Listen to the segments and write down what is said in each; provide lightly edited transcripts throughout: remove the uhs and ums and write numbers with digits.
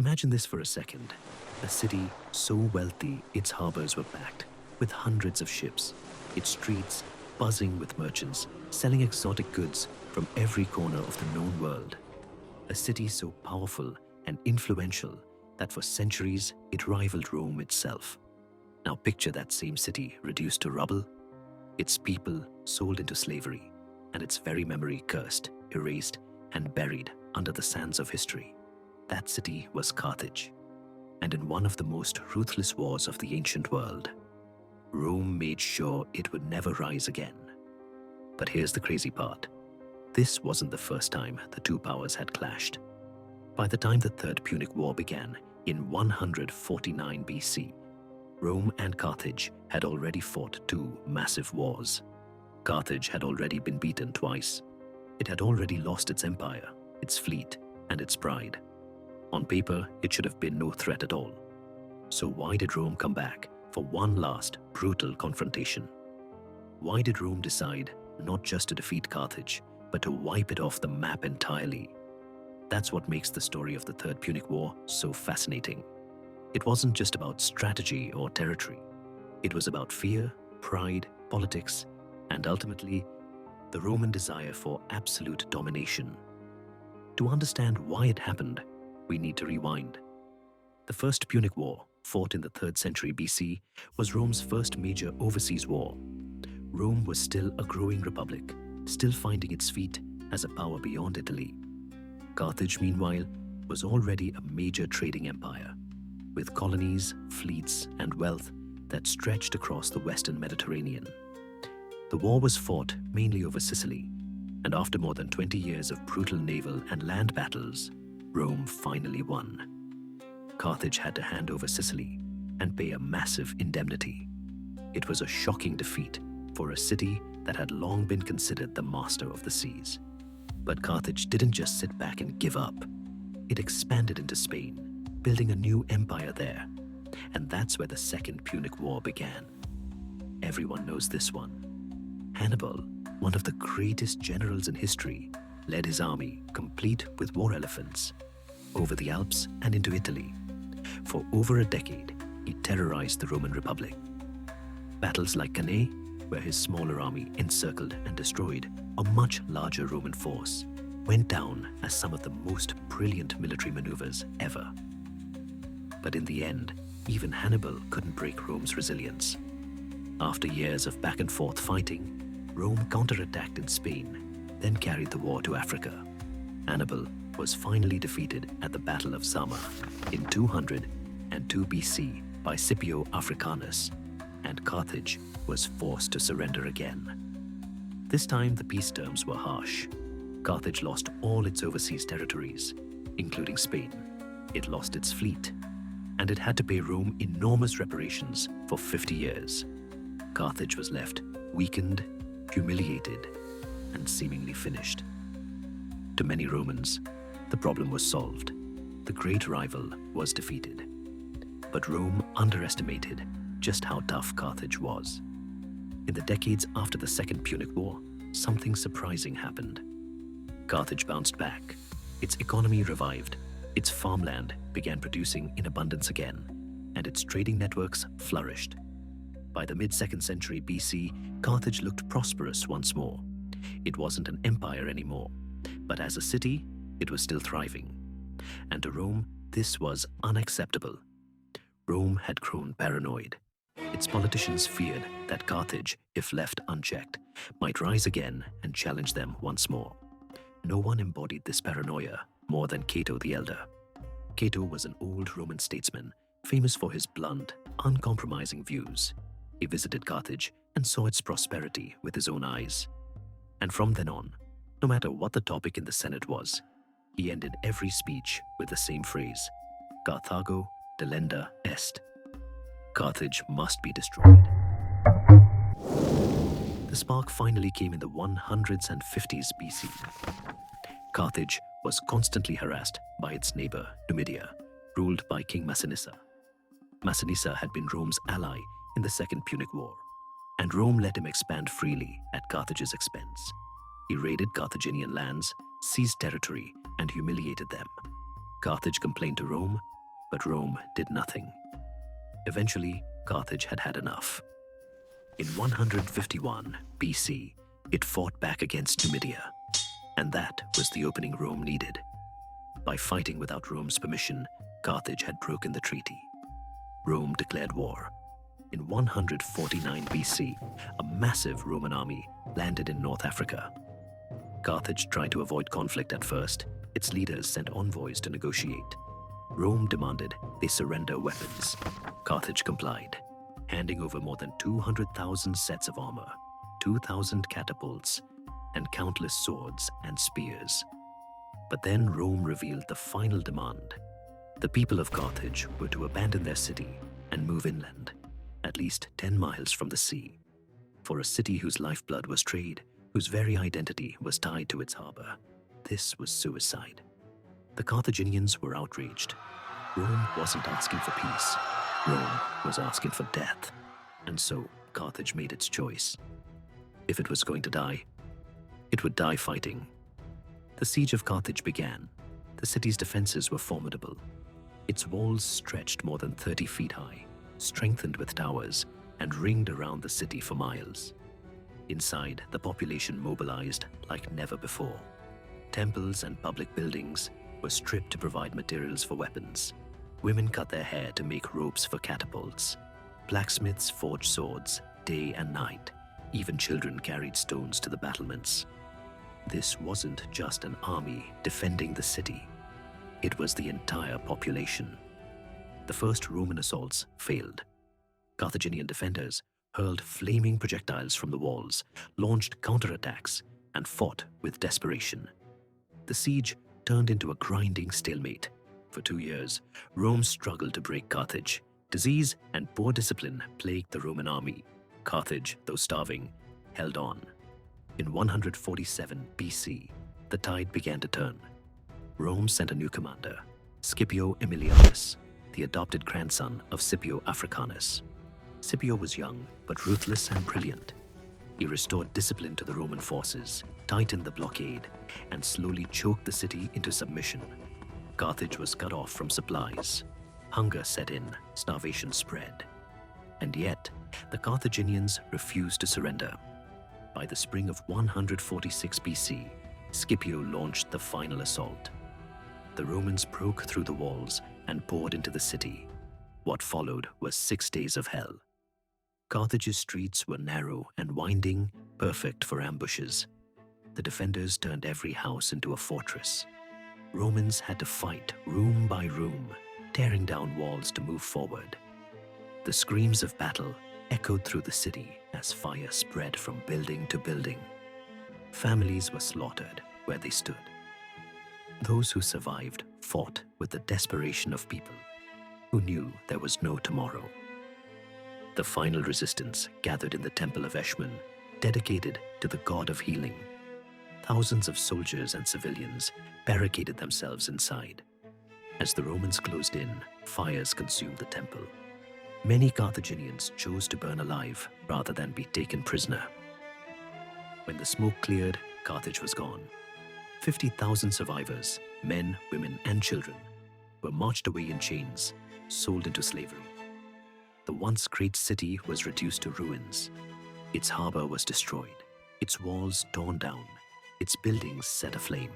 Imagine this for a second. A city so wealthy its harbors were packed with hundreds of ships, its streets buzzing with merchants selling exotic goods from every corner of the known world. A city so powerful and influential that for centuries it rivaled Rome itself. Now picture that same city reduced to rubble, its people sold into slavery, and its very memory cursed, erased, and buried under the sands of history. That city was Carthage. And in one of the most ruthless wars of the ancient world, Rome made sure it would never rise again. But here's the crazy part. This wasn't the first time the two powers had clashed. By the time the Third Punic War began in 149 BC, Rome and Carthage had already fought two massive wars. Carthage had already been beaten twice. It had already lost its empire, its fleet, and its pride. On paper, it should have been no threat at all. So why did Rome come back for one last brutal confrontation? Why did Rome decide not just to defeat Carthage, but to wipe it off the map entirely? That's what makes the story of the Third Punic War so fascinating. It wasn't just about strategy or territory. It was about fear, pride, politics, and ultimately, the Roman desire for absolute domination. To understand why it happened, we need to rewind. The First Punic War, fought in the 3rd century BC, was Rome's first major overseas war. Rome was still a growing republic, still finding its feet as a power beyond Italy. Carthage, meanwhile, was already a major trading empire, with colonies, fleets, and wealth that stretched across the western Mediterranean. The war was fought mainly over Sicily, and after more than 20 years of brutal naval and land battles, Rome finally won. Carthage had to hand over Sicily and pay a massive indemnity. It was a shocking defeat for a city that had long been considered the master of the seas. But Carthage didn't just sit back and give up. It expanded into Spain, building a new empire there. And that's where the Second Punic War began. Everyone knows this one. Hannibal, one of the greatest generals in history, led his army, complete with war elephants, over the Alps and into Italy. For over a decade, he terrorized the Roman Republic. Battles like Cannae, where his smaller army encircled and destroyed a much larger Roman force, went down as some of the most brilliant military maneuvers ever. But in the end, even Hannibal couldn't break Rome's resilience. After years of back and forth fighting, Rome counterattacked in Spain, then carried the war to Africa. Hannibal was finally defeated at the Battle of Zama in 202 BC by Scipio Africanus, and Carthage was forced to surrender again. This time the peace terms were harsh. Carthage lost all its overseas territories, including Spain. It lost its fleet, and it had to pay Rome enormous reparations for 50 years. Carthage was left weakened, humiliated, and seemingly finished. To many Romans, the problem was solved. The great rival was defeated. But Rome underestimated just how tough Carthage was. In the decades after the Second Punic War, something surprising happened. Carthage bounced back. Its economy revived. Its farmland began producing in abundance again, and its trading networks flourished. By the mid-2nd century BC, Carthage looked prosperous once more. It wasn't an empire anymore, but as a city, it was still thriving. And to Rome, this was unacceptable. Rome had grown paranoid. Its politicians feared that Carthage, if left unchecked, might rise again and challenge them once more. No one embodied this paranoia more than Cato the Elder. Cato was an old Roman statesman, famous for his blunt, uncompromising views. He visited Carthage and saw its prosperity with his own eyes. And from then on, no matter what the topic in the Senate was, he ended every speech with the same phrase, Carthago delenda est. Carthage must be destroyed. The spark finally came in the 100s and 50s BC. Carthage was constantly harassed by its neighbor, Numidia, ruled by King Massinissa. Massinissa had been Rome's ally in the Second Punic War, and Rome let him expand freely at Carthage's expense. He raided Carthaginian lands, seized territory, and humiliated them. Carthage complained to Rome, but Rome did nothing. Eventually, Carthage had had enough. In 151 BC, it fought back against Numidia, and that was the opening Rome needed. By fighting without Rome's permission, Carthage had broken the treaty. Rome declared war. In 149 BC, a massive Roman army landed in North Africa. Carthage tried to avoid conflict at first. Its leaders sent envoys to negotiate. Rome demanded they surrender weapons. Carthage complied, handing over more than 200,000 sets of armor, 2,000 catapults, and countless swords and spears. But then Rome revealed the final demand. The people of Carthage were to abandon their city and move inland, at least 10 miles from the sea. For a city whose lifeblood was trade, whose very identity was tied to its harbor, this was suicide. The Carthaginians were outraged. Rome wasn't asking for peace. Rome was asking for death. And so Carthage made its choice. If it was going to die, it would die fighting. The siege of Carthage began. The city's defenses were formidable. Its walls stretched more than 30 feet high, strengthened with towers, and ringed around the city for miles. Inside, the population mobilized like never before. Temples and public buildings were stripped to provide materials for weapons. Women cut their hair to make ropes for catapults. Blacksmiths forged swords day and night. Even children carried stones to the battlements. This wasn't just an army defending the city. It was the entire population. The first Roman assaults failed. Carthaginian defenders hurled flaming projectiles from the walls, launched counterattacks, and fought with desperation. The siege turned into a grinding stalemate. For 2 years, Rome struggled to break Carthage. Disease and poor discipline plagued the Roman army. Carthage, though starving, held on. In 147 BC, the tide began to turn. Rome sent a new commander, Scipio Aemilianus, the adopted grandson of Scipio Africanus. Scipio was young, but ruthless and brilliant. He restored discipline to the Roman forces, tightened the blockade, and slowly choked the city into submission. Carthage was cut off from supplies. Hunger set in, starvation spread. And yet, the Carthaginians refused to surrender. By the spring of 146 BC, Scipio launched the final assault. The Romans broke through the walls and poured into the city. What followed was 6 days of hell. Carthage's streets were narrow and winding, perfect for ambushes. The defenders turned every house into a fortress. Romans had to fight room by room, tearing down walls to move forward. The screams of battle echoed through the city as fire spread from building to building. Families were slaughtered where they stood. Those who survived fought with the desperation of people who knew there was no tomorrow. The final resistance gathered in the Temple of Eshmun, dedicated to the god of healing. Thousands of soldiers and civilians barricaded themselves inside. As the Romans closed in, fires consumed the temple. Many Carthaginians chose to burn alive rather than be taken prisoner. When the smoke cleared, Carthage was gone. 50,000 survivors, men, women, and children, were marched away in chains, sold into slavery. The once great city was reduced to ruins. Its harbor was destroyed, its walls torn down, its buildings set aflame.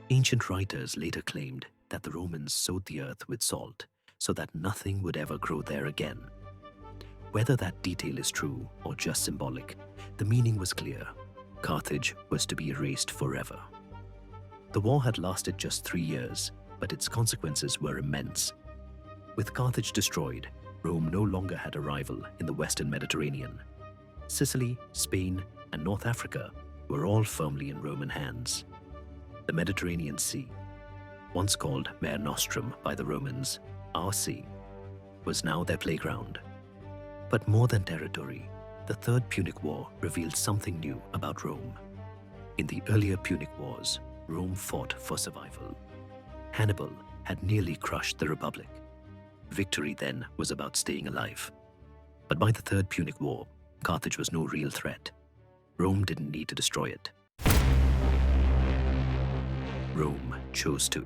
Ancient writers later claimed that the Romans sowed the earth with salt so that nothing would ever grow there again. Whether that detail is true or just symbolic, the meaning was clear. Carthage was to be erased forever. The war had lasted just 3 years, but its consequences were immense. With Carthage destroyed, Rome no longer had a rival in the Western Mediterranean. Sicily, Spain, and North Africa were all firmly in Roman hands. The Mediterranean Sea, once called Mare Nostrum by the Romans, our sea, was now their playground. But more than territory, the Third Punic War revealed something new about Rome. In the earlier Punic Wars, Rome fought for survival. Hannibal had nearly crushed the Republic. Victory then was about staying alive. But by the Third Punic War, Carthage was no real threat. Rome didn't need to destroy it. Rome chose to.